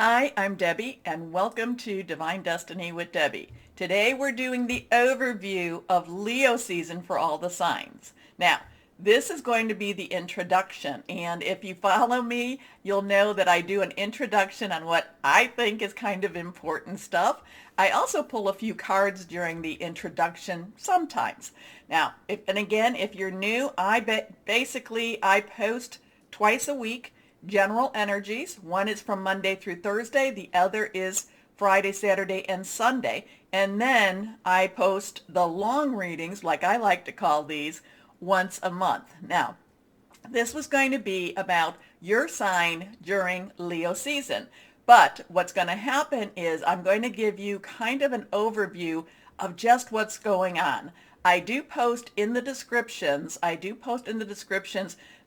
Hi, I'm Debbie, and welcome to Divine Destiny with Debbie. Today we're doing the overview of Leo season for all the signs. Now, this is going to be the introduction, and if you follow me, you'll know that I do an introduction on what I think is kind of important stuff. I also pull a few cards during the introduction sometimes. Now, if you're new, basically I post twice a week general energies. One is from Monday through Thursday. The other is Friday, Saturday, and Sunday. And then I post the long readings, like I like to call these, once a month. Now, this was going to be about your sign during Leo season. But what's going to happen is I'm going to give you kind of an overview of just what's going on. I do post in the descriptions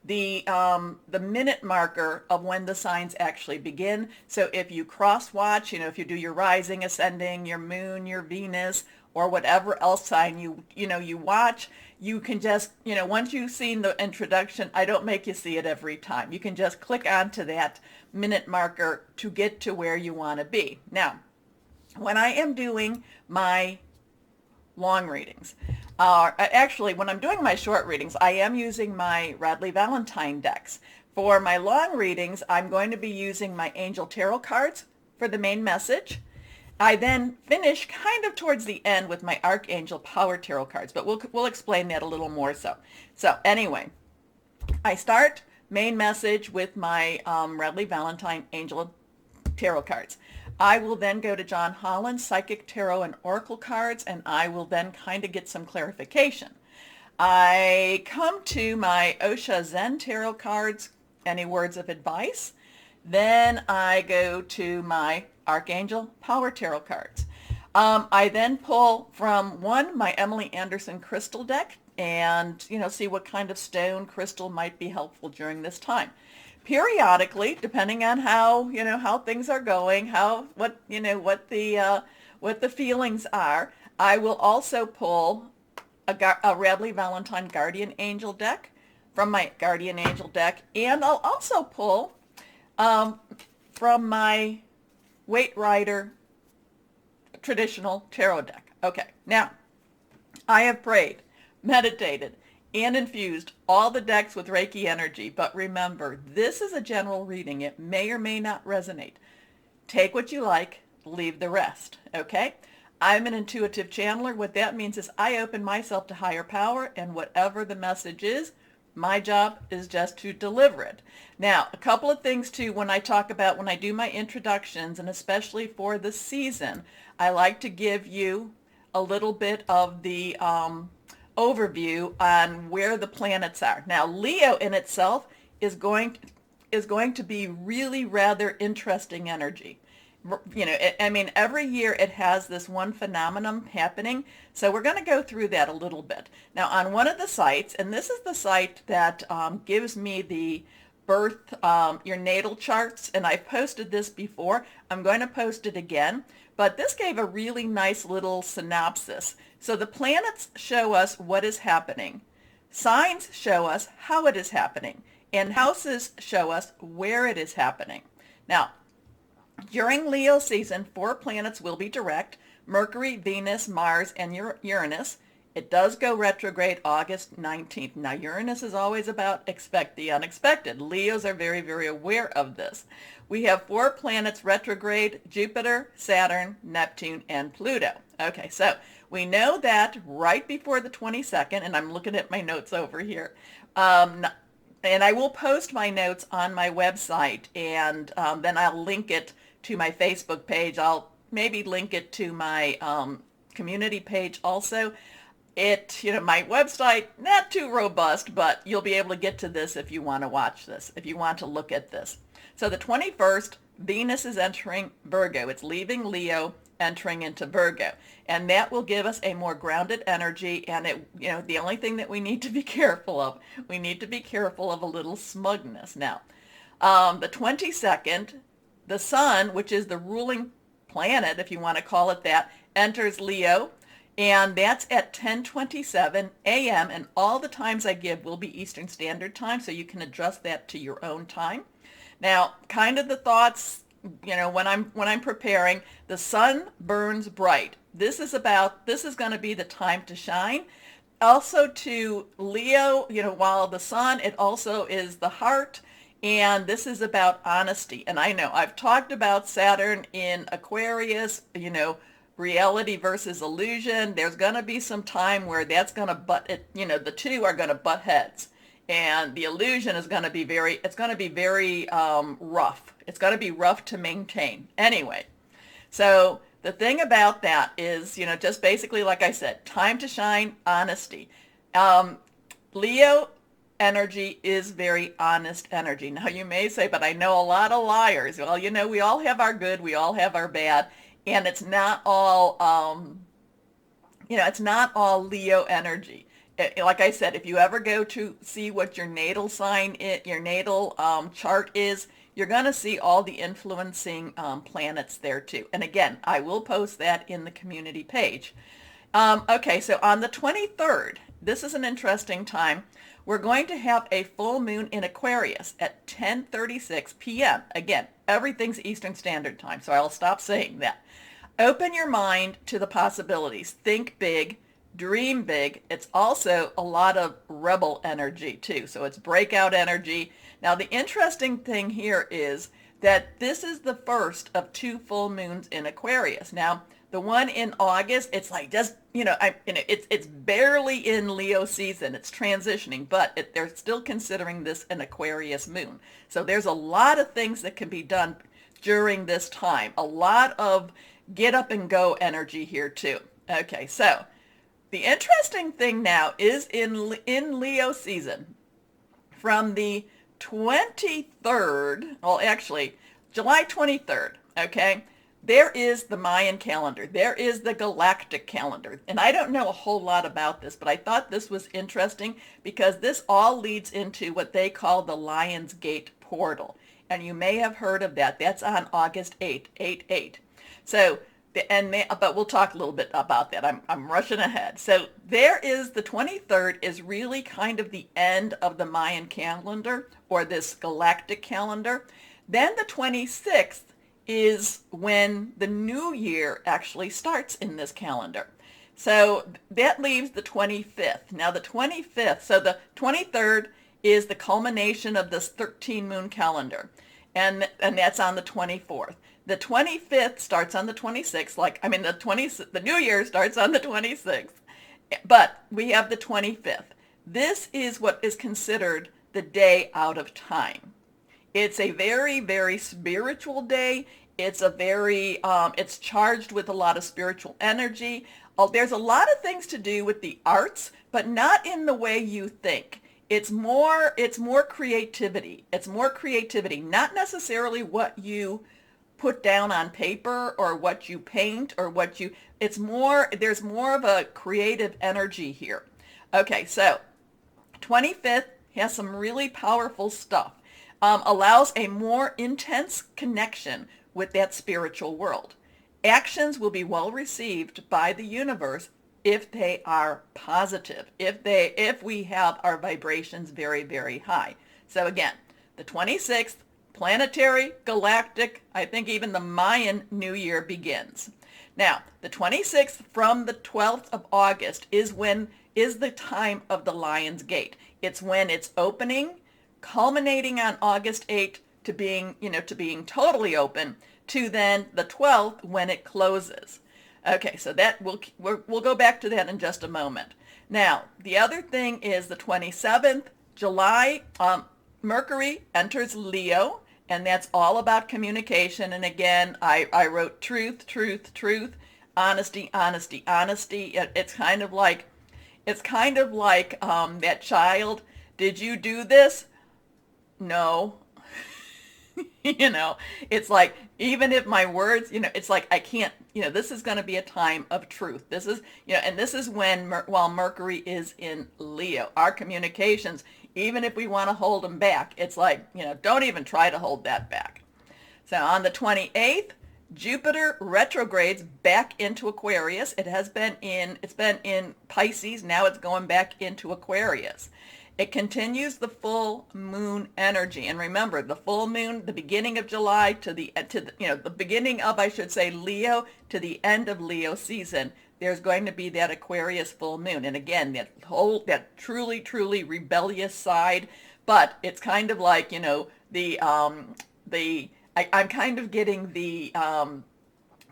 the minute marker of when the signs actually begin. So if you cross watch, if you do your rising, ascending, your moon, your Venus, or whatever else sign you watch, you can just, once you've seen the introduction, I don't make you see it every time. You can just click onto that minute marker to get to where you want to be. Now, when I am doing my long readings, actually, when I'm doing my short readings, I am using my Radley Valentine decks. For my long readings, I'm going to be using my Angel Tarot cards for the main message. I then finish kind of towards the end with my Archangel Power Tarot cards, but we'll explain that a little more so. So anyway, I start main message with my Radley Valentine Angel Tarot cards. I will then go to John Holland's Psychic Tarot and Oracle cards, and I will then kind of get some clarification. I come to my Osha Zen Tarot cards, any words of advice. Then I go to my Archangel Power Tarot cards. I then pull from my Emily Anderson crystal deck and, see what kind of stone crystal might be helpful during this time. Periodically, depending on how things are going, what the feelings are, I will also pull a Radley Valentine Guardian Angel deck from my Guardian Angel deck, and I'll also pull from my Waite Rider traditional tarot deck. Okay, now I have prayed, meditated, and infused all the decks with Reiki energy. But remember, this is a general reading. It may or may not resonate. Take what you like, leave the rest, okay? I'm an intuitive channeler. What that means is I open myself to higher power, and whatever the message is, my job is just to deliver it. Now, a couple of things too, when I do my introductions, and especially for the season, I like to give you a little bit of the overview on where the planets are. Now, Leo in itself is going to be really rather interesting energy. Every year it has this one phenomenon happening, so we're going to go through that a little bit. Now, on one of the sites, and this is the site that gives me the birth, your natal charts, and I've posted this before. I'm going to post it again, but this gave a really nice little synopsis. So the planets show us what is happening. Signs show us how it is happening. And houses show us where it is happening. Now, during Leo season, 4 planets will be direct: Mercury, Venus, Mars, and Uranus. It does go retrograde August 19th. Now, Uranus is always about expect the unexpected. Leos are very, very aware of this. We have 4 planets retrograde: Jupiter, Saturn, Neptune, and Pluto. Okay, so we know that right before the 22nd, and I'm looking at my notes over here, and I will post my notes on my website, and then I'll link it to my Facebook page. I'll maybe link it to my community page also. My website, not too robust, but you'll be able to get to this if you want to watch this, if you want to look at this. So the 21st, Venus is entering Virgo. It's leaving Leo, entering into Virgo. And that will give us a more grounded energy. And the only thing that we need to be careful of, we need to be careful of a little smugness. Now, the 22nd, the sun, which is the ruling planet, if you want to call it that, enters Leo. And that's at 10:27 a.m. And all the times I give will be Eastern Standard Time, so you can adjust that to your own time. Now, kind of the thoughts when I'm preparing, the sun burns bright. This is going to be the time to shine. Also to Leo, while the sun, it also is the heart. And this is about honesty. And I know I've talked about Saturn in Aquarius, reality versus illusion. There's going to be some time where that's going to butt it, the two are going to butt heads. And the illusion is going to be very rough. It's going to be rough to maintain. Anyway, so the thing about that is, just basically, like I said, time to shine, honesty. Leo energy is very honest energy. Now you may say, but I know a lot of liars. Well, we all have our good, we all have our bad, and it's not all, it's not all Leo energy. Like I said, if you ever go to see what your natal sign, your natal chart is, you're going to see all the influencing planets there too. And again, I will post that in the community page. Okay, so on the 23rd, this is an interesting time. We're going to have a full moon in Aquarius at 10:36 p.m. Again, everything's Eastern Standard Time, so I'll stop saying that. Open your mind to the possibilities. Think big. Dream big. It's also a lot of rebel energy too. So it's breakout energy. Now the interesting thing here is that this is the first of two full moons in Aquarius. Now the one in August, it's like just, it's barely in Leo season. It's transitioning, but they're still considering this an Aquarius moon. So there's a lot of things that can be done during this time. A lot of get up and go energy here too. Okay, so the interesting thing now is in Leo season, from the 23rd, well actually July 23rd, okay, there is the Mayan calendar. There is the galactic calendar. And I don't know a whole lot about this, but I thought this was interesting because this all leads into what they call the Lion's Gate portal. And you may have heard of that. That's on August 8th, 8/8. So but we'll talk a little bit about that. I'm rushing ahead. So there is the 23rd is really kind of the end of the Mayan calendar or this galactic calendar. Then the 26th is when the new year actually starts in this calendar. So that leaves the 25th. Now the 25th, so the 23rd is the culmination of this 13 moon calendar. And that's on the 24th. The 25th starts on the 26th, the new year starts on the 26th, but we have the 25th. This is what is considered the day out of time. It's a very, very spiritual day. It's it's charged with a lot of spiritual energy. There's a lot of things to do with the arts, but not in the way you think. It's more creativity. It's more creativity, not necessarily what you put down on paper or what you paint or there's more of a creative energy here. Okay, so 25th has some really powerful stuff. Allows a more intense connection with that spiritual world. Actions will be well received by the universe if they are positive, if we have our vibrations very, very high. So again, the 26th, planetary, galactic, I think even the Mayan New Year begins. Now, the 26th from the 12th of August is the time of the Lion's Gate. It's when it's opening, culminating on August 8th to being totally open, to then the 12th when it closes. Okay, so that we'll go back to that in just a moment. Now, the other thing is the 27th, July, Mercury enters Leo, and that's all about communication. And again, I wrote truth, truth, truth, honesty, honesty, honesty. It's kind of like that child. Did you do this? No. It's like, even if my words, it's like I can't, this is going to be a time of truth. This is, and this is while Mercury is in Leo, our communications, even if we want to hold them back, it's like, don't even try to hold that back. So on the 28th, Jupiter retrogrades back into Aquarius. It's been in Pisces. Now it's going back into Aquarius. It continues the full moon energy. And remember, the full moon, the beginning of July to the beginning of, I should say, Leo to the end of Leo season, there's going to be that Aquarius full moon. And again, that truly, truly rebellious side. But it's kind of like, I'm kind of getting the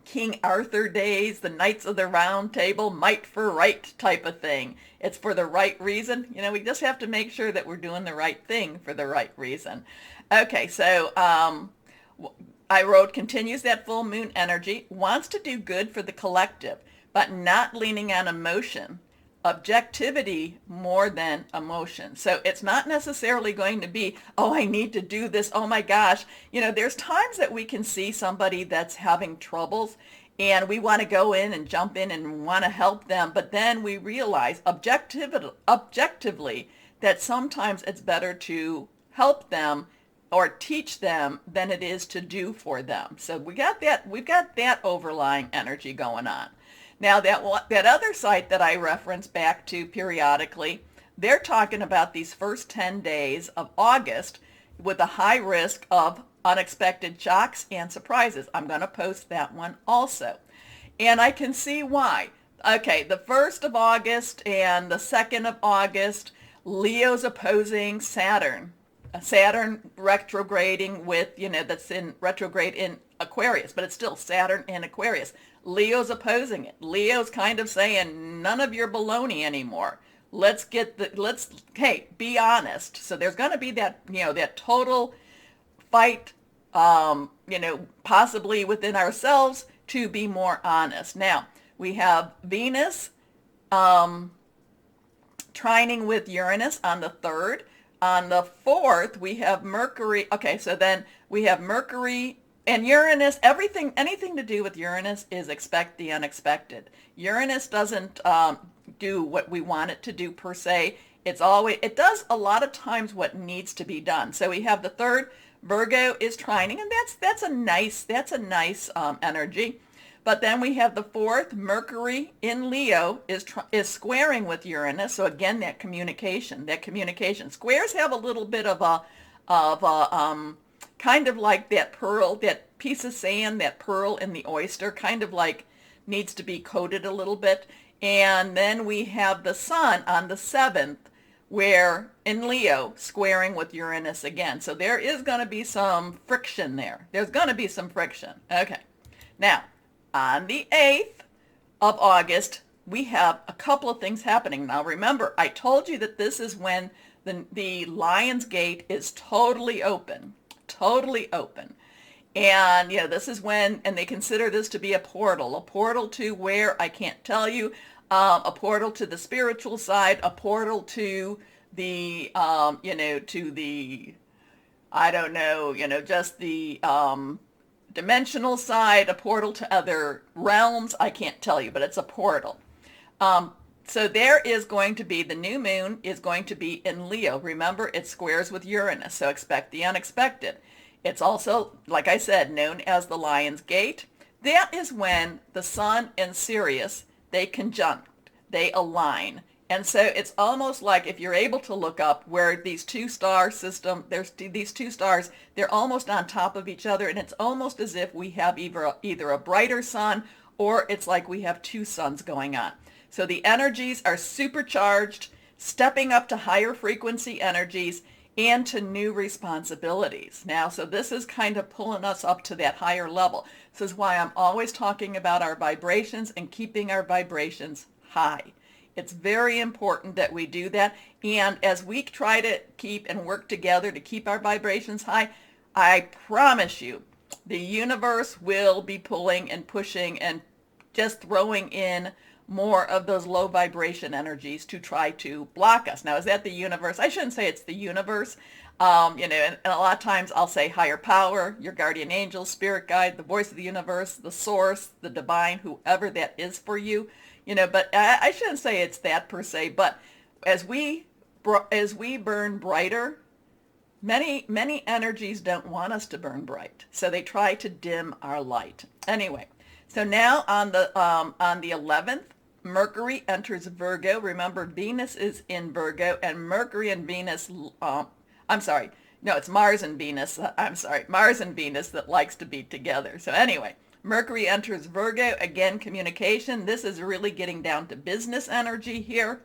King Arthur days, the Knights of the Round Table, might for right type of thing. It's for the right reason. We just have to make sure that we're doing the right thing for the right reason. Okay, so I wrote, continues that full moon energy, wants to do good for the collective, but not leaning on emotion. Objectivity more than emotion. So it's not necessarily going to be, oh, I need to do this. Oh my gosh. There's times that we can see somebody that's having troubles and we want to go in and jump in and want to help them. But then we realize objectively that sometimes it's better to help them or teach them than it is to do for them. So we've got that overlying energy going on. Now, that other site that I reference back to periodically, they're talking about these first 10 days of August with a high risk of unexpected shocks and surprises. I'm going to post that one also. And I can see why. Okay, the 1st of August and the 2nd of August, Leo's opposing Saturn. Saturn retrograding with, that's in retrograde in Aquarius, but it's still Saturn in Aquarius. Leo's opposing it. Leo's kind of saying, none of your baloney anymore. Hey, be honest. So there's going to be that total fight, possibly within ourselves to be more honest. Now, we have Venus trining with Uranus on the 3rd. On the 4th, we have Mercury. Okay, so then we have Mercury and Uranus. Anything to do with Uranus is expect the unexpected. Uranus doesn't do what we want it to do per se. It does a lot of times what needs to be done. So we have the 3rd, Virgo is trining, and that's a nice energy. But then we have the 4th, Mercury in Leo is squaring with Uranus. So again, that communication. Squares have a little bit of a kind of like that pearl, that piece of sand, that pearl in the oyster, kind of like needs to be coated a little bit. And then we have the Sun on the 7th, where in Leo squaring with Uranus again. So there is going to be some friction there. There's going to be some friction. Okay. Now, on the 8th of August, we have a couple of things happening. Now, remember, I told you that this is when the Lion's Gate is totally open. And this is when, and they consider this to be a portal to where, I can't tell you, a portal to the spiritual side, a portal to the, to the, I don't know, just the dimensional side, a portal to other realms. I can't tell you, but it's a portal. So there is going to be, the new moon is going to be in Leo. Remember, it squares with Uranus, so expect the unexpected. It's also, like I said, known as the Lion's Gate. That is when the Sun and Sirius, they conjunct, they align. And so it's almost like, if you're able to look up where these two star system, there's these two stars, they're almost on top of each other, and it's almost as if we have either a brighter sun or it's like we have two suns going on. So the energies are supercharged, stepping up to higher frequency energies and to new responsibilities. Now, so this is kind of pulling us up to that higher level. This is why I'm always talking about our vibrations and keeping our vibrations high. It's very important that we do that. And as we try to keep and work together to keep our vibrations high, I promise you, the universe will be pulling and pushing and just throwing in more of those low vibration energies to try to block us. Now, is that the universe? I shouldn't say it's the universe. And a lot of times I'll say higher power, your guardian angel, spirit guide, the voice of the universe, the source, the divine, whoever that is for you. But I shouldn't say it's that per se. But as we burn brighter, many energies don't want us to burn bright, so they try to dim our light. Anyway, so now on the 11th, Mercury enters Virgo. Remember, Venus is in Virgo, and Mercury and Venus, I'm sorry, no, it's Mars and Venus. I'm sorry, Mars and Venus that likes to be together. So anyway, Mercury enters Virgo, again, communication. This is really getting down to business energy here.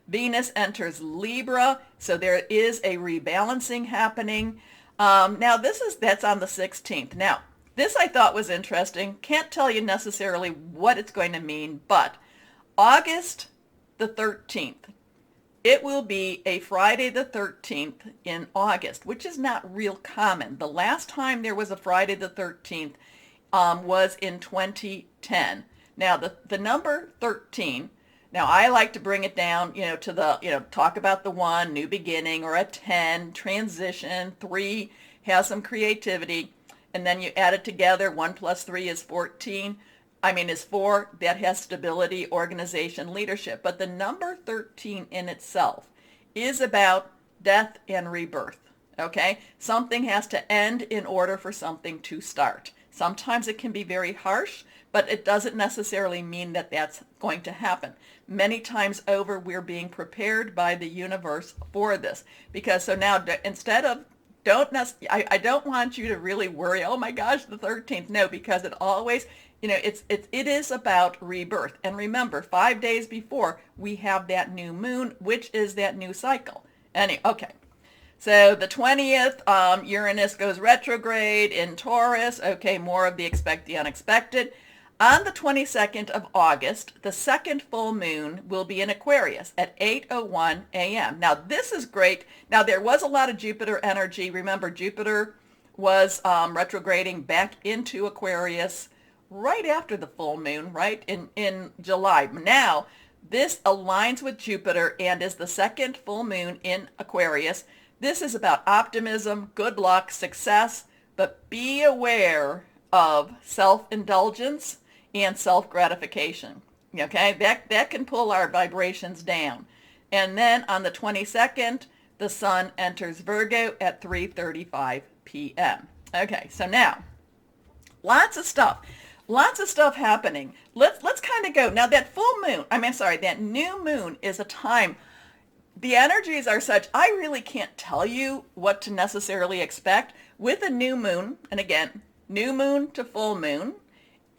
Venus enters Libra, so there is a rebalancing happening. Now that's on the 16th. Now, this I thought was interesting. Can't tell you necessarily what it's going to mean, but August the 13th, it will be a Friday the 13th in August, which is not real common. The last time there was a Friday the 13th was in 2010. Now, the number 13, now I like to bring it down, to the, talk about the 1, new beginning, or a 10, transition, 3, has some creativity, and then you add it together. 1 plus 3 is 14. Is 4. That has stability, organization, leadership. But the number 13 in itself is about death and rebirth. Okay? Something has to end in order for something to start. Sometimes it can be very harsh, but it doesn't necessarily mean that that's going to happen. Many times over, we're being prepared by the universe for this. Because so now, instead of, I don't want you to really worry, oh my gosh, the 13th. No, because it always, it is about rebirth. And remember, 5 days before, we have that new moon, which is that new cycle. Okay. So the 20th, Uranus goes retrograde in Taurus. Okay, more of the expect the unexpected. On the 22nd of August, the second full moon will be in Aquarius at 8:01 a.m. Now, this is great. Now, there was a lot of Jupiter energy. Remember, Jupiter was retrograding back into Aquarius right after the full moon, right, in July. Now, this aligns with Jupiter and is the second full moon in Aquarius. This is about optimism, good luck, success, but be aware of self-indulgence and self-gratification. Okay, that can pull our vibrations down. And then on the 22nd, the sun enters Virgo at 3:35 p.m. Okay, so now, lots of stuff happening. Let's kind of go. Now that full moon, that new moon is a time, the energies are such, I really can't tell you what to necessarily expect with a new moon. And again, new moon to full moon,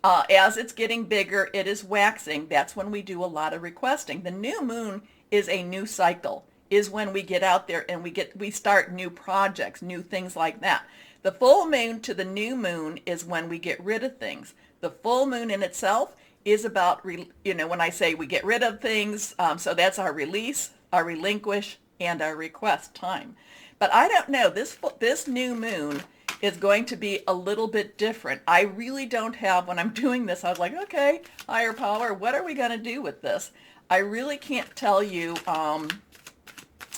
as it's getting bigger, it is waxing. That's when we do a lot of requesting. The new moon is a new cycle, is when we get out there and we start new projects, new things like that. The full moon to the new moon is when we get rid of things. The full moon in itself is about, when I say we get rid of things, so that's our release, our relinquish, and our request time. But I don't know, this new moon is going to be a little bit different. I really don't have, when I'm doing this, I was like, okay, higher power, what are we going to do with this? I really can't tell you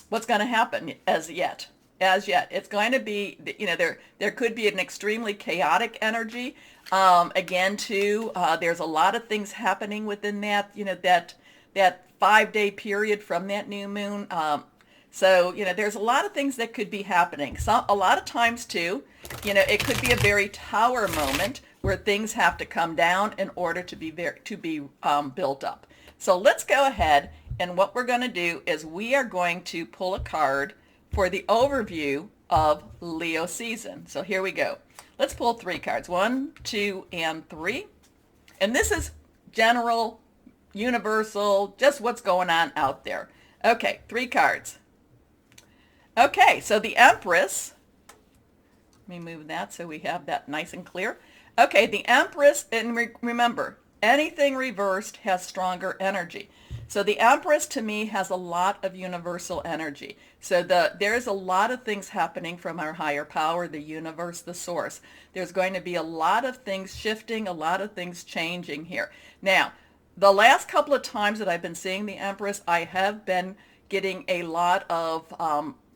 what's going to happen as yet. It's going to be, there could be an extremely chaotic energy. Again, too, there's a lot of things happening within that, that 5-day period from that new moon. So, there's a lot of things that could be happening. A lot of times, too, it could be a very tower moment where things have to come down in order to be built up. So let's go ahead, and what we're going to do is we are going to pull a card for the overview of Leo season. So here we go. Let's pull 3 cards. 1, 2, and 3. And this is general, universal, just what's going on out there. Okay, 3 cards. Okay, so the Empress, let me move that so we have that nice and clear. Okay, the Empress, and remember, anything reversed has stronger energy. So the Empress to me has a lot of universal energy. So there's a lot of things happening from our higher power, the universe, the source. There's going to be a lot of things shifting, a lot of things changing here. Now, the last couple of times that I've been seeing the Empress, I have been getting a lot of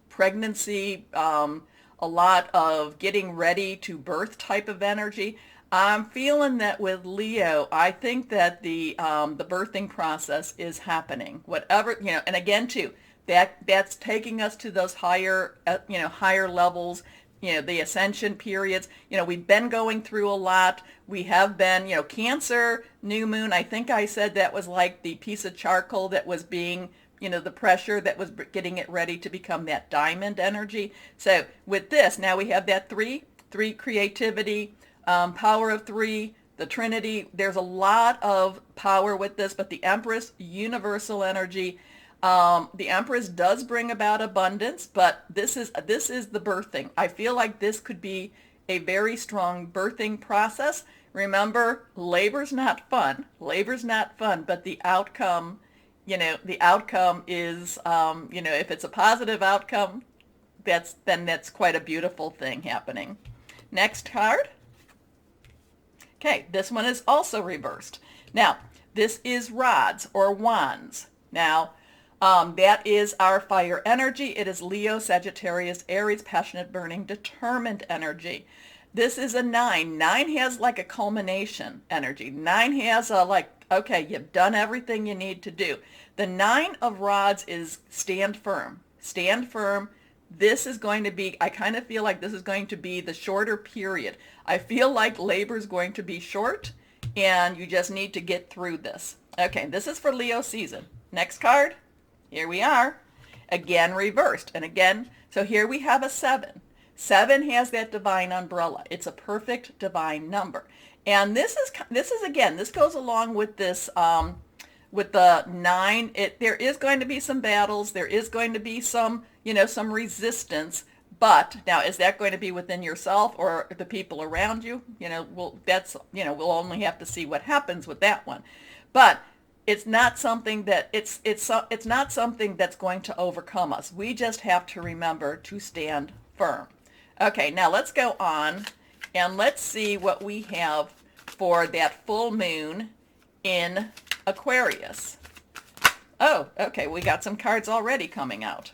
pregnancy, a lot of getting ready to birth type of energy. I'm feeling that with Leo, I think that the birthing process is happening. Whatever, and again too, that's taking us to those higher, higher levels, the ascension periods. We've been going through a lot. We have been, Cancer, new moon, I think I said that was like the piece of charcoal that was being, the pressure that was getting it ready to become that diamond energy. So with this, now we have that three creativity, power of three, the Trinity. There's a lot of power with this, but the Empress, universal energy. The Empress does bring about abundance, but this is the birthing. I feel like this could be a very strong birthing process. Remember, labor's not fun. Labor's not fun, but the outcome, the outcome is, if it's a positive outcome, that's quite a beautiful thing happening. Next card. Okay, this one is also reversed. Now, this is rods or wands. Now, that is our fire energy. It is Leo, Sagittarius, Aries, passionate, burning, determined energy. This is a 9. 9 has like a culmination energy. 9 has a okay, you've done everything you need to do. The 9 of rods is stand firm. Stand firm. This is going to be, I kind of feel like this is going to be the shorter period. I feel like labor is going to be short and you just need to get through this. Okay, this is for Leo season. Next card. Here we are, again reversed, and again, so here we have a 7. 7 has that divine umbrella. It's a perfect divine number, and this is again, this goes along with this, with the 9. There is going to be some battles. There is going to be some, some resistance. But now, is that going to be within yourself or the people around you? We'll only have to see what happens with that one, but. It's not something that it's not something that's going to overcome us. We just have to remember to stand firm. Okay, now let's go on and let's see what we have for that full moon in Aquarius. Oh, okay, we got some cards already coming out.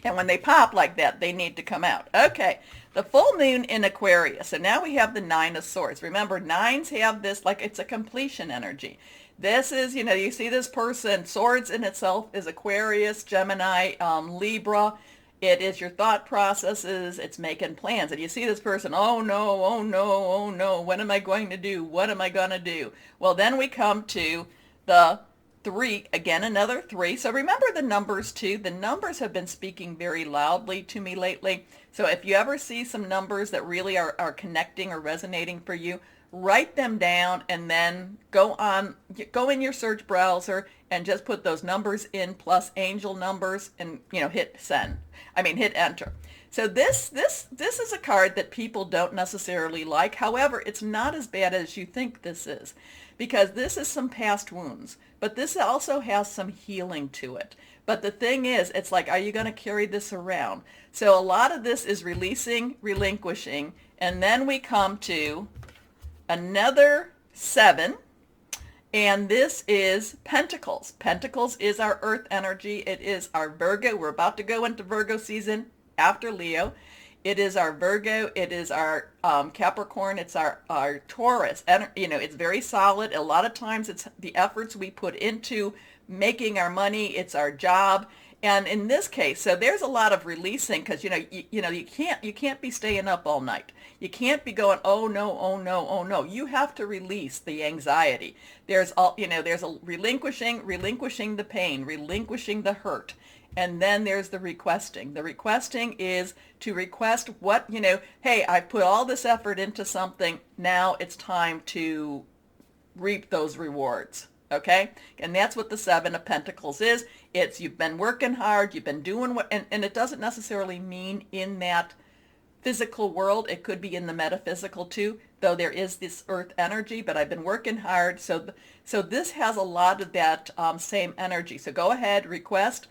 And when they pop like that, they need to come out. Okay, the full moon in Aquarius. So now we have the 9 of Swords. Remember, 9s have this, like it's a completion energy. This is, you see this person, Swords in itself is Aquarius, Gemini, Libra. It is your thought processes. It's making plans. And you see this person, oh no, oh no, oh no. What am I going to do? What am I going to do? Well, then we come to the 3, again, another 3. So remember the numbers too. The numbers have been speaking very loudly to me lately. So if you ever see some numbers that really are connecting or resonating for you, write them down and then go in your search browser and just put those numbers in plus angel numbers and hit enter. So this is a card that people don't necessarily like. However, it's not as bad as you think this is, because this is some past wounds, but this also has some healing to it. But the thing is, it's like, are you going to carry this around? So a lot of this is releasing, relinquishing, and then we come to another 7, and this is Pentacles. Pentacles is our earth energy. It is our Virgo. We're about to go into Virgo season after Leo. It is our Virgo. It is our Capricorn. It's our Taurus. And, it's very solid. A lot of times it's the efforts we put into making our money. It's our job. And in this case, so there's a lot of releasing, because you can't be staying up all night. You can't be going, oh no, oh no, oh no. You have to release the anxiety. There's a relinquishing the pain, relinquishing the hurt. And then there's the requesting. The requesting is to request what, hey, I put all this effort into something. Now it's time to reap those rewards. Okay? And that's what the 7 of Pentacles is. It's you've been working hard, you've been doing what, and it doesn't necessarily mean in that physical world. It could be in the metaphysical too, though there is this earth energy, but I've been working hard. So this has a lot of that same energy. So go ahead, request,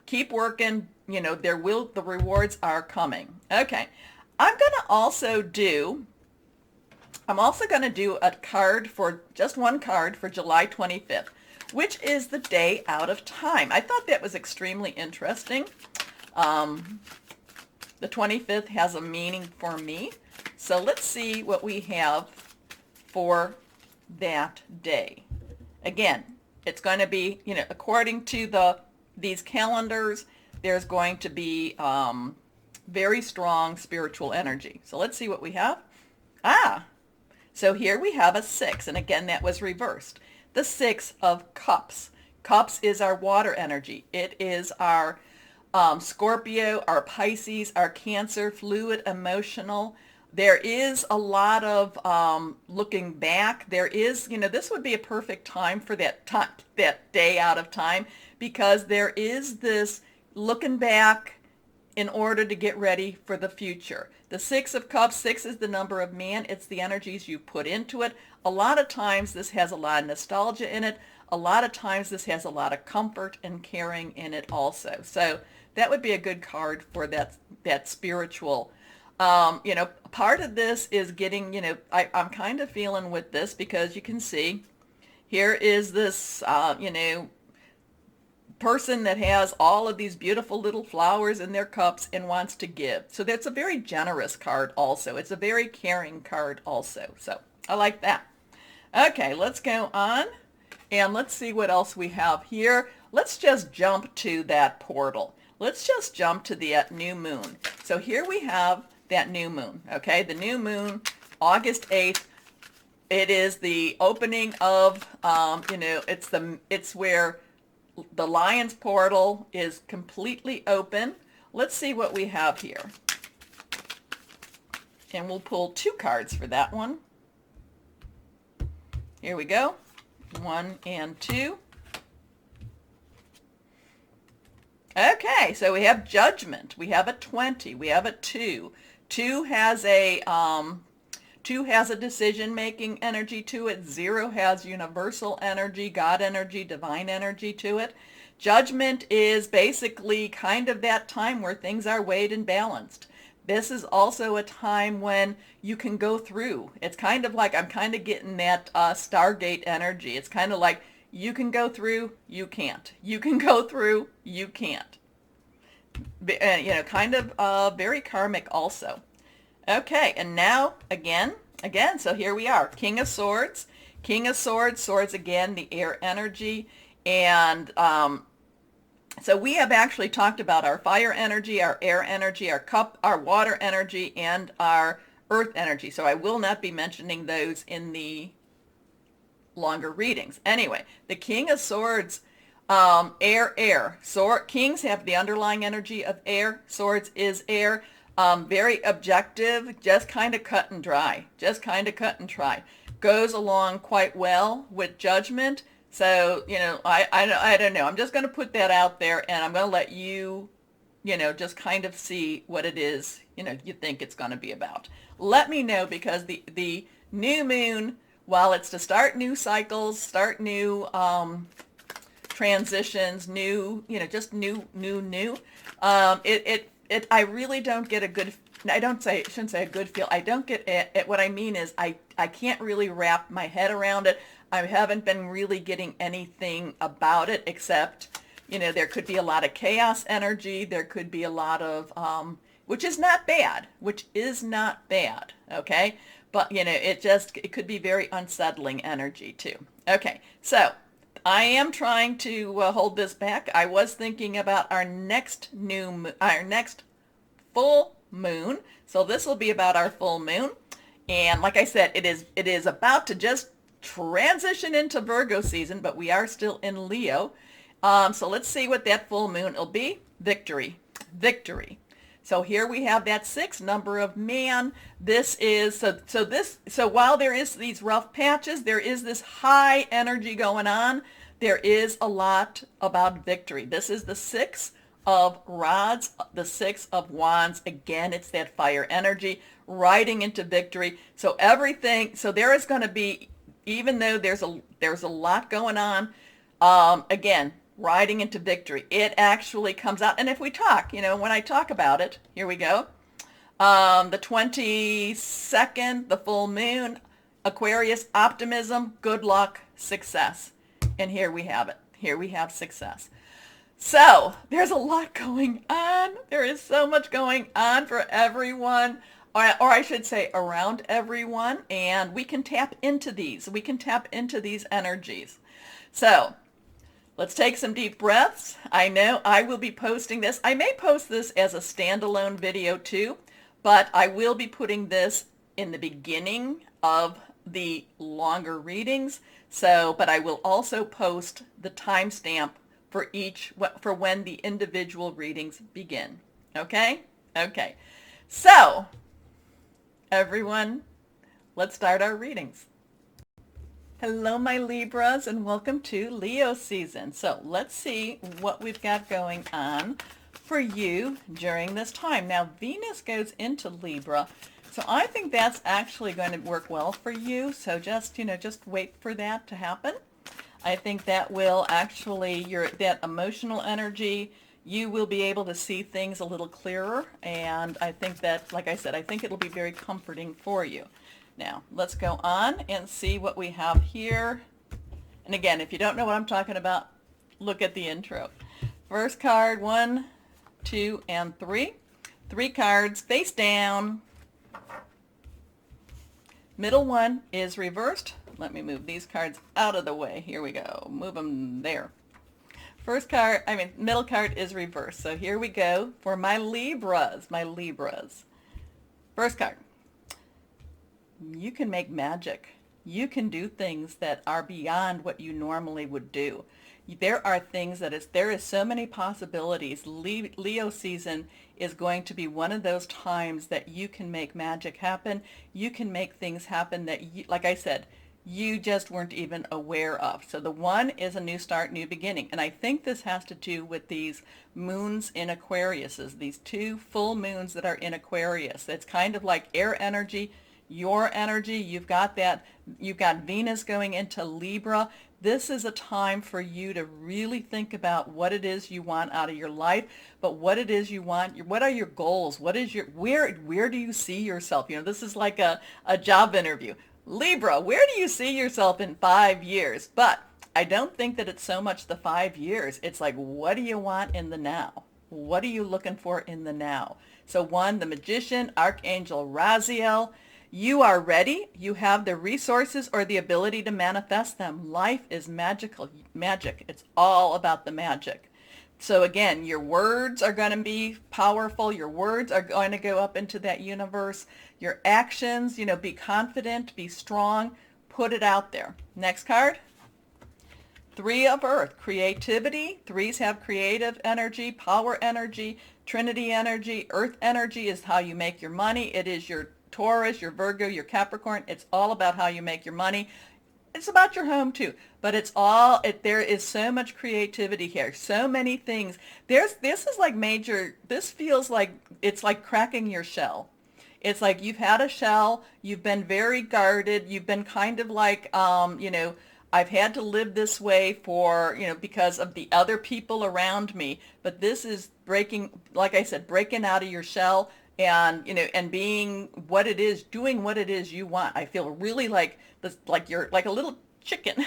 keep working, the rewards are coming. Okay. I'm also going to do a card just one card for July 25th, which is the day out of time. I thought that was extremely interesting. The 25th has a meaning for me. So let's see what we have for that day. Again, it's going to be, according to these calendars, there's going to be very strong spiritual energy. So let's see what we have. Ah, so here we have a 6, and again, that was reversed. The 6 of Cups. Cups is our water energy. It is our Scorpio, our Pisces, our Cancer, fluid, emotional. There is a lot of looking back. There is, this would be a perfect time for that day out of time, because there is this looking back in order to get ready for the future. The 6 of Cups, 6 is the number of man. It's the energies you put into it. A lot of times this has a lot of nostalgia in it. A lot of times this has a lot of comfort and caring in it also. So that would be a good card for that spiritual. Part of this is getting, I'm kind of feeling with this, because you can see here is this, person that has all of these beautiful little flowers in their cups and wants to give. So that's a very generous card also. It's a very caring card also. So I like that. Okay, let's go on and let's see what else we have here. Let's just jump to that portal. Let's just jump to the new moon. So here we have that new moon. Okay, the new moon, August 8th. It is the opening of, it's where the Lion's portal is completely open. Let's see what we have here. And we'll pull 2 cards for that one. Here we go. 1 and 2. Okay, so we have Judgment. We have a 20. We have a 2. 2 has a 2 has a decision-making energy to it. 0 has universal energy, God energy, divine energy to it. Judgment is basically kind of that time where things are weighed and balanced. This is also a time when you can go through. It's kind of like, I'm kind of getting that Stargate energy. It's kind of like, you can go through, you can't. You can go through, you can't. Kind of very karmic also. Okay, and now, again, so here we are. King of Swords. King of Swords, swords again, the air energy. And so we have actually talked about our fire energy, our air energy, our water energy, and our earth energy. So I will not be mentioning those in the longer readings. Anyway, the King of Swords, air. Kings have the underlying energy of air. Swords is air. Very objective, just kind of cut and dry. Goes along quite well with Judgment. So, I don't know. I'm just going to put that out there, and I'm going to let you, just kind of see what it is, you think it's going to be about. Let me know, because the new moon, while it's to start new cycles, start new transitions, new, just new, I really don't get a good, shouldn't say a good feel. I don't get it. What I mean is I can't really wrap my head around it. I haven't been really getting anything about it, except, there could be a lot of chaos energy. There could be a lot of, which is not bad, okay? But, it could be very unsettling energy too. Okay, so I am trying to hold this back. I was thinking about our next full moon. So this will be about our full moon. And like I said, it is about to just transition into Virgo season, but we are still in Leo. So let's see what that full moon will be. Victory. So here we have that 6, number of man. This is, so while there is these rough patches, there is this high energy going on. There is a lot about victory. This is the 6 of rods, the 6 of wands. Again, it's that fire energy riding into victory. So there is going to be, even though there's a lot going on, again, riding into victory. It actually comes out. And if we talk, when I talk about it, here we go. The 22nd, the full moon, Aquarius, optimism, good luck, success. And here we have it. Here we have success. So there's a lot going on. There is so much going on for everyone, or I should say around everyone. And we can tap into these. We can tap into these energies. So Let's take some deep breaths. I know I will be posting this. I may post this as a standalone video too, but I will be putting this in the beginning of the longer readings. So, but I will also post the timestamp for when the individual readings begin. Okay? Okay. So, everyone, let's start our readings. Hello, my Libras, and welcome to Leo season. So let's see what we've got going on for you during this time. Now, Venus goes into Libra, so I think that's actually going to work well for you. So just wait for that to happen. I think that will actually, that emotional energy, you will be able to see things a little clearer. And I think that, like I said, I think it'll be very comforting for you. Now, let's go on and see what we have here. And again, if you don't know what I'm talking about, look at the intro. First card, 1, 2, and 3. 3 cards face down. Middle one is reversed. Let me move these cards out of the way. Here we go. Move them there. Middle card is reversed. So here we go for my Libras, First card. You can make magic. You can do things that are beyond what you normally would do. There are things there is so many possibilities. Leo season is going to be one of those times that you can make magic happen. You can make things happen that, like I said, you just weren't even aware of. So the 1 is a new start, new beginning. And I think this has to do with these moons in Aquarius, these 2 full moons that are in Aquarius. It's kind of like air energy, your energy. You've got Venus going into Libra. This is a time for you to really think about what it is you want out of your life, but what it is you want, what are your goals? What is where do you see yourself? This is like a job interview. Libra, where do you see yourself in 5 years? But I don't think that it's so much the 5 years. It's like, what do you want in the now? What are you looking for in the now? So 1, the Magician, Archangel Raziel. You are ready. You have the resources or the ability to manifest them. Life is magical. Magic. It's all about the magic. So again, your words are going to be powerful. Your words are going to go up into that universe. Your actions, be confident, be strong, put it out there. Next card. 3 of Earth, creativity. 3s have creative energy, power energy, Trinity energy. Earth energy is how you make your money. It is your Taurus, your Virgo, your Capricorn. It's all about how you make your money. It's about your home too, but there is so much creativity here, so many things. This feels like it's like cracking your shell. It's like you've had a shell, you've been very guarded, you've been kind of like, I've had to live this way for, because of the other people around me, but this is breaking, like I said, breaking out of your shell. And and being what it is, doing what it is you want. I feel really like this, like you're like a little chicken.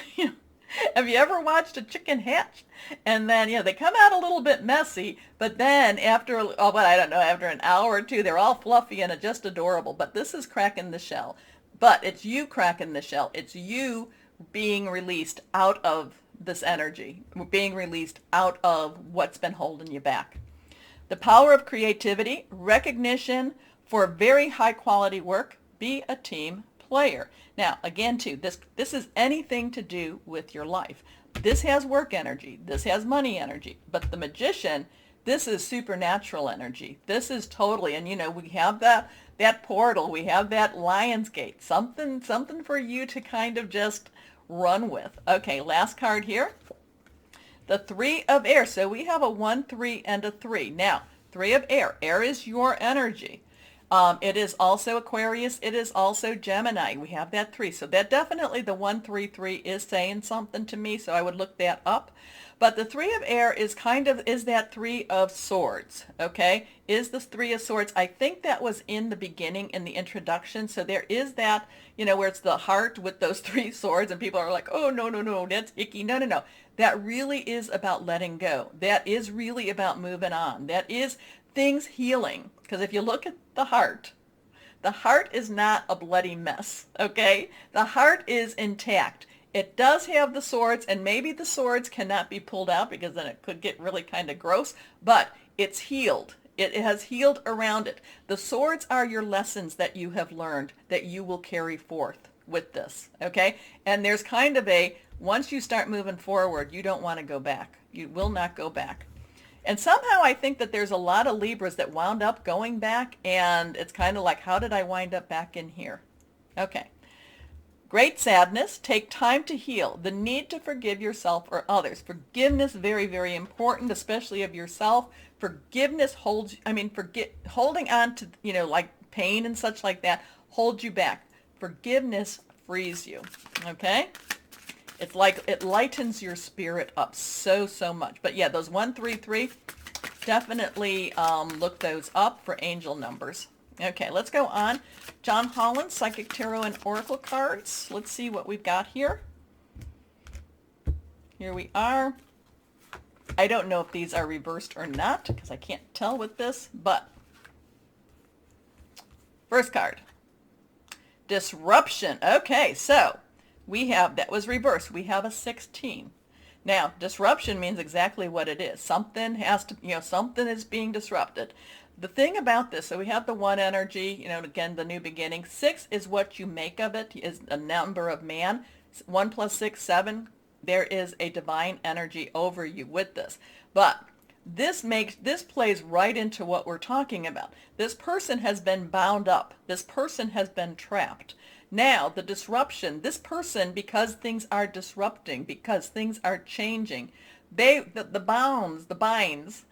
Have you ever watched a chicken hatch? And then they come out a little bit messy, but then after after an hour or 2, they're all fluffy and just adorable. But this is cracking the shell. But it's you cracking the shell. It's you being released out of this energy, being released out of what's been holding you back. The power of creativity, recognition for very high quality work, be a team player. Now, again, too, this is anything to do with your life. This has work energy. This has money energy. But the Magician, this is supernatural energy. This is totally, and we have that portal. We have that Lion's Gate. Something for you to kind of just run with. Okay, last card here. The 3 of Air. So we have a 1, 3, and a 3. Now, 3 of Air. Air is your energy. It is also Aquarius. It is also Gemini. We have that 3. So that definitely, the 1, 3, 3 is saying something to me. So I would look that up. But the 3 of Air is that 3 of Swords. Okay? Is the 3 of Swords. I think that was in the beginning, in the introduction. So there is that, where it's the heart with those 3 swords. And people are like, oh, no, that's icky. No. That really is about letting go. That is really about moving on. That is things healing. Because if you look at the heart is not a bloody mess, okay? The heart is intact. It does have the swords, and maybe the swords cannot be pulled out because then it could get really kind of gross, but it's healed. It has healed around it. The swords are your lessons that you have learned that you will carry forth with this, okay? And there's kind of a, once you start moving forward, you don't want to go back. You will not go back. And somehow I think that there's a lot of Libras that wound up going back, and it's kind of like, how did I wind up back in here? Okay. Great sadness. Take time to heal. The need to forgive yourself or others. Forgiveness, very, very important, especially of yourself. Forgiveness holds, holding on to, like pain and such like that, holds you back. Forgiveness frees you. Okay? It's like it lightens your spirit up so, so much. But yeah, those 133, definitely look those up for angel numbers. Okay, let's go on. John Holland, Psychic Tarot and Oracle cards. Let's see what we've got here. Here we are. I don't know if these are reversed or not because I can't tell with this, but first card. Disruption. Okay, so we have, that was reversed. We have a 16. Now, disruption means exactly what it is. Something has to, something is being disrupted. The thing about this, so we have the 1 energy, again, the new beginning. 6 is what you make of it, is a number of man. 1 plus 6, 7. There is a divine energy over you with this. But this plays right into what we're talking about. This person has been bound up. This person has been trapped. Now, the disruption, this person, because things are disrupting, because things are changing, the bounds, the binds,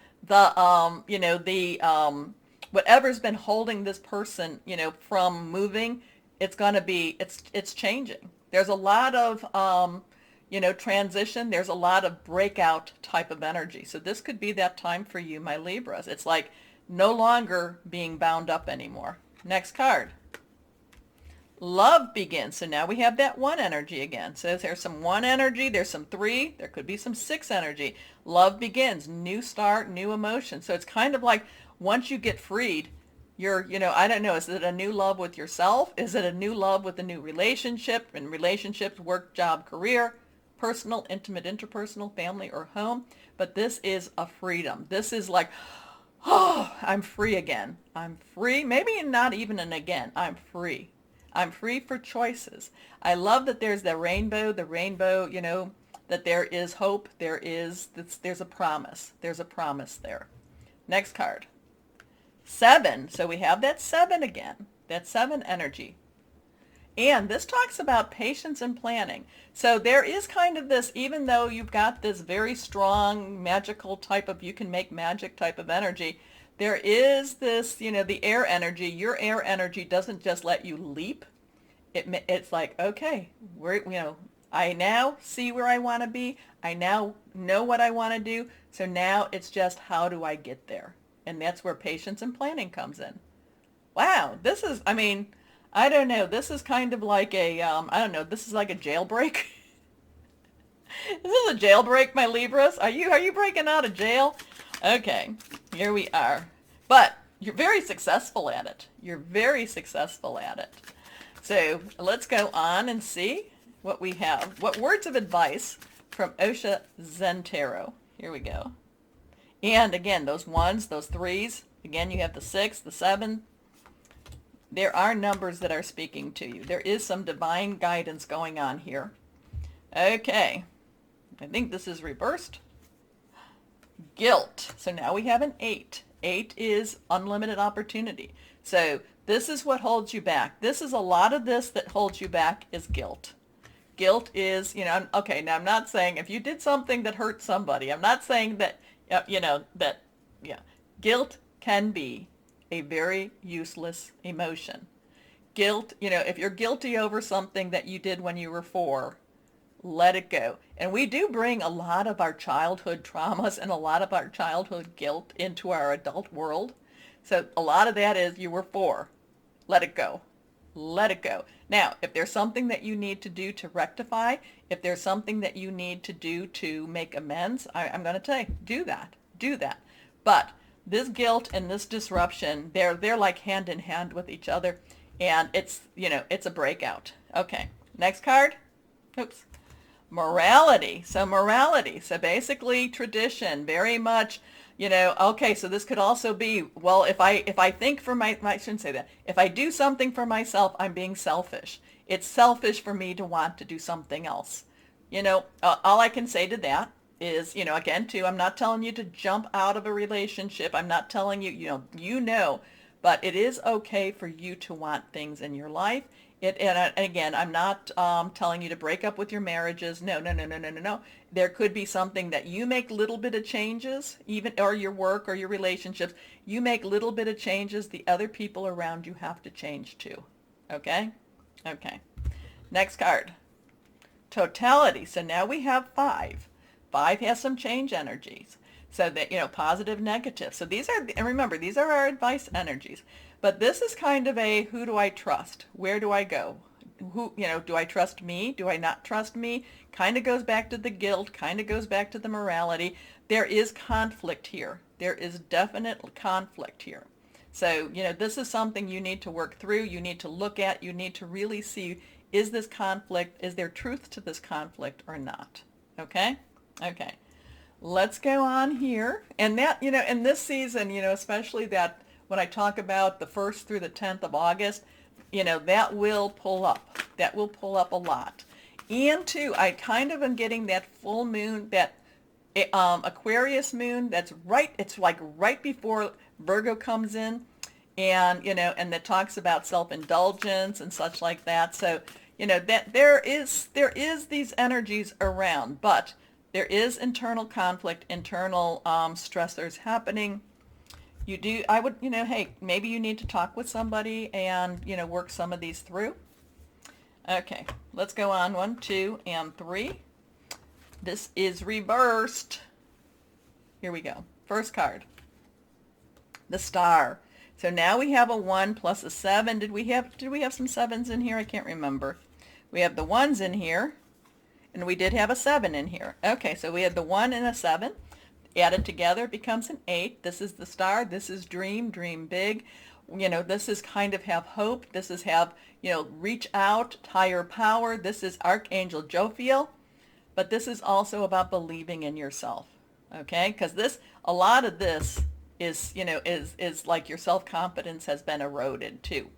whatever's been holding this person, from moving, it's going to be, it's changing. There's a lot of, transition. There's a lot of breakout type of energy. So this could be that time for you, my Libras. It's like no longer being bound up anymore. Next card. Love begins. So now we have that 1 energy again. So there's some 1 energy, there's some 3, there could be some 6 energy. Love begins, new start, new emotion. So it's kind of like once you get freed, you're, I don't know, is it a new love with yourself? Is it a new love with a new relationship? And relationships, work, job, career, personal, intimate, interpersonal, family, or home. But this is a freedom. This is like, oh, I'm free again. I'm free. Maybe not even an again. I'm free. I'm free for choices. I love that there's the rainbow, that there is hope, there's a promise. There's a promise there. Next card. 7. So we have that 7 again, that 7 energy. And this talks about patience and planning. So there is kind of this, even though you've got this very strong magical type of, you can make magic type of energy, there is this, the air energy. Your air energy doesn't just let you leap. It's like, okay, I now see where I want to be. I now know what I want to do. So now it's just, how do I get there? And that's where patience and planning comes in. Wow, this is, I don't know. This is kind of like a, this is like a jailbreak. This is a jailbreak, my Libras. Are you breaking out of jail? Okay, here we are. But you're very successful at it. You're very successful at it. So let's go on and see what we have. What words of advice from Osha Zen Tarot. Here we go. And again, those 1s, those 3s. Again, you have the 6, the 7. There are numbers that are speaking to you. There is some divine guidance going on here. Okay. I think this is reversed. Guilt. So now we have an 8. 8 is unlimited opportunity. So this is what holds you back. This is a lot of this that holds you back is guilt. Guilt is, okay, now I'm not saying if you did something that hurt somebody, I'm not saying that, guilt can be a very useless emotion. Guilt, if you're guilty over something that you did when you were 4, let it go. And we do bring a lot of our childhood traumas and a lot of our childhood guilt into our adult world. So a lot of that is you were 4. Let it go. Let it go. Now, if there's something that you need to do to rectify, if there's something that you need to do to make amends, I'm going to say, do that. Do that. But this guilt and this disruption, they're like hand in hand with each other. And it's, it's a breakout. Okay. Next card. Oops. Morality. So morality. So basically tradition, very much, okay, so this could also be, well, if I think for I shouldn't say that. If I do something for myself, I'm being selfish. It's selfish for me to want to do something else. All I can say to that is, again, too, I'm not telling you to jump out of a relationship. I'm not telling you, but it is okay for you to want things in your life. And again, I'm not telling you to break up with your marriages. No, no, no, no, no, no, no. There could be something that you make little bit of changes, even, or your work or your relationships. You make little bit of changes. The other people around you have to change too. Okay? Okay. Next card. Totality. So now we have 5. 5 has some change energies. So that, positive, negative. So these are, and remember, these are our advice energies. But this is kind of a, who do I trust? Where do I go? Do I trust me? Do I not trust me? Kind of goes back to the guilt, kind of goes back to the morality. There is conflict here. There is definite conflict here. So, this is something you need to work through. You need to look at. You need to really see, is this conflict, is there truth to this conflict or not? Okay? Okay. Let's go on here. And that, in this season, especially that when I talk about the 1st through the 10th of August, that will pull up. That will pull up a lot. And too, I kind of am getting that full moon, that Aquarius moon, it's like right before Virgo comes in, and, and that talks about self-indulgence and such like that. So, that there is these energies around, but there is internal conflict, internal stressors happening. I would, hey, maybe you need to talk with somebody and, work some of these through. Okay, let's go on. 1, 2, and 3. This is reversed. Here we go. First card. The Star. So now we have a 1 plus a 7. Did we have some 7s in here? I can't remember. We have the 1s in here, and we did have a 7 in here. Okay, so we had the 1 and a 7. Added together becomes an 8. This is the Star. This is dream big. This is kind of have hope. This is have, reach out, higher power. This is Archangel Jophiel. But this is also about believing in yourself. Okay? Because a lot of this is, is like your self-confidence has been eroded too.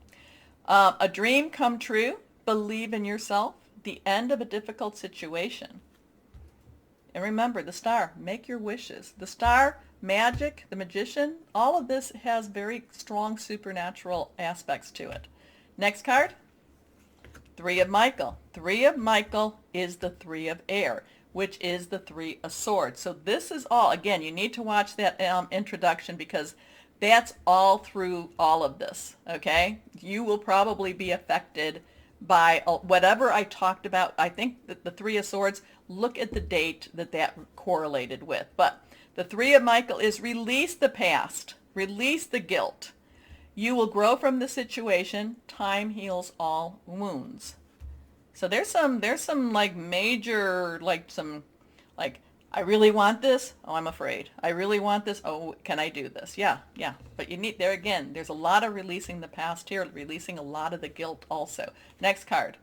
A dream come true. Believe in yourself. The end of a difficult situation. And remember, the Star, make your wishes. The Star, magic, the Magician, all of this has very strong supernatural aspects to it. Next card, 3 of Michael. 3 of Michael is the 3 of air, which is the 3 of swords. So this is all, again, you need to watch that introduction because that's all through all of this, okay? You will probably be affected by whatever I talked about. I think that the 3 of swords, look at the date that correlated with. But the 3 of Michael is release the past, release the guilt. You will grow from the situation. Time heals all wounds. So there's some like major, I really want this. Oh, I'm afraid. I really want this. Oh, can I do this? Yeah. But there again, there's a lot of releasing the past here, releasing a lot of the guilt also. Next card.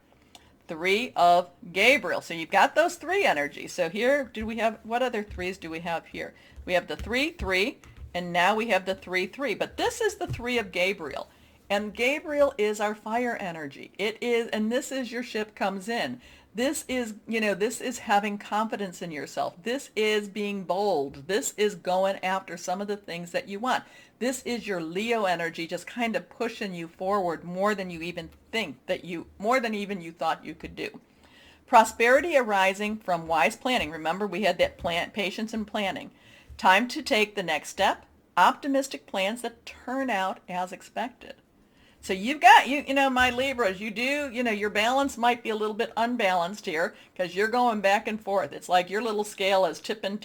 3 of Gabriel. So you've got those 3 energies. So here, what other 3s do we have here? We have the 3, 3, and now we have the 3, 3. But this is the 3 of Gabriel. And Gabriel is our fire energy. It is, and this is your ship comes in. This is, this is having confidence in yourself. This is being bold. This is going after some of the things that you want. This is your Leo energy just kind of pushing you forward more than you even more than even you thought you could do. Prosperity arising from wise planning. Remember, we had that patience and planning. Time to take the next step. Optimistic plans that turn out as expected. So you've got, my Libras, your balance might be a little bit unbalanced here because you're going back and forth. It's like your little scale is tipping.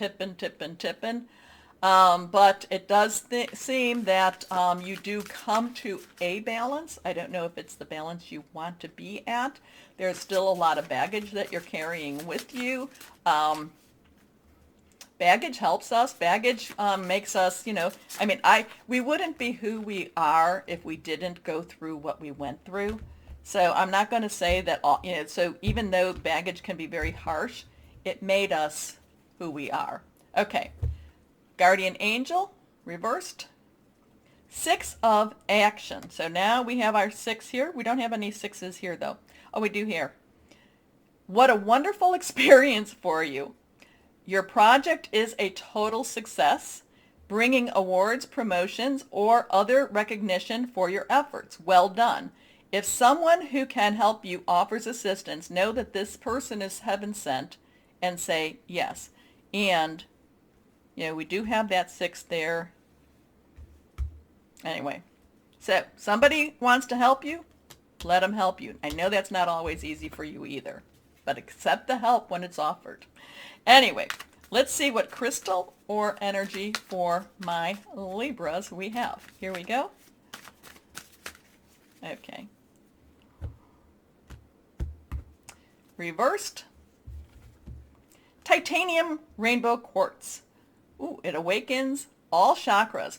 But it does seem that you do come to a balance. I don't know if it's the balance you want to be at. There's still a lot of baggage that you're carrying with you. Baggage helps us. Baggage makes us, we wouldn't be who we are if we didn't go through what we went through. So I'm not going to say that, so even though baggage can be very harsh, It made us who we are. Okay, guardian angel, reversed. 6 of action. So now we have our 6 here. We don't have any 6s here though. Oh, we do here. What a wonderful experience for you. Your project is a total success, bringing awards, promotions, or other recognition for your efforts. Well done. If someone who can help you offers assistance, know that this person is heaven sent and say yes. And, we do have that 6 there. Anyway, so somebody wants to help you, let them help you. I know that's not always easy for you either, but accept the help when it's offered. Anyway, let's see what crystal or energy for my Libras we have. Here we go. Okay. Reversed. Titanium rainbow quartz. Ooh, it awakens all chakras.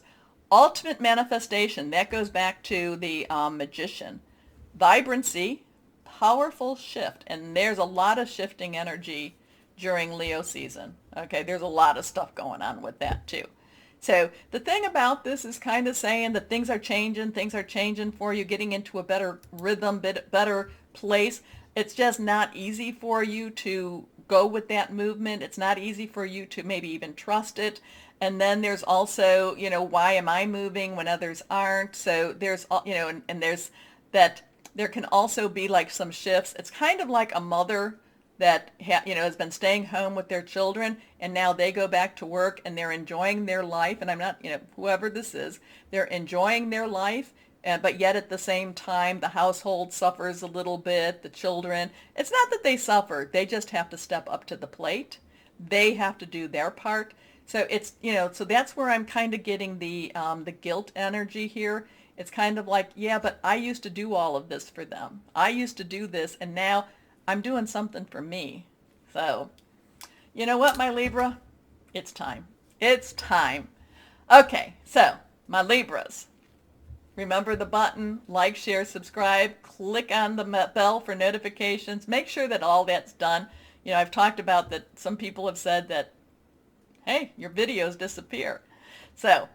Ultimate manifestation. That goes back to the magician. Vibrancy. Powerful shift. And there's a lot of shifting energy during Leo season. Okay, there's a lot of stuff going on with that too. So the thing about this is kind of saying that things are changing for you, getting into a better rhythm, better place. It's just not easy for you to go with that movement. It's not easy for you to maybe even trust it. And then there's also, why am I moving when others aren't? So there's, and there's that, there can also be like some shifts. It's kind of like a mother that has been staying home with their children, and now they go back to work and they're enjoying their life. And I'm not, whoever this is, they're enjoying their life, but yet at the same time, the household suffers a little bit, the children. It's not that they suffer. They just have to step up to the plate. They have to do their part. So it's, so that's where I'm kind of getting the guilt energy here. It's kind of like, yeah, but I used to do all of this for them. I used to do this, and now I'm doing something for me. So, you know what, my Libra? It's time. It's time. Okay, so my Libras, remember the button, like, share, subscribe, click on the bell for notifications. Make sure that all that's done. I've talked about that some people have said that, hey, your videos disappear. So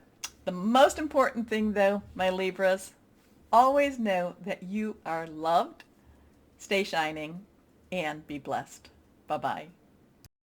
the most important thing though, my Libras, always know that you are loved, stay shining, and be blessed. Bye-bye.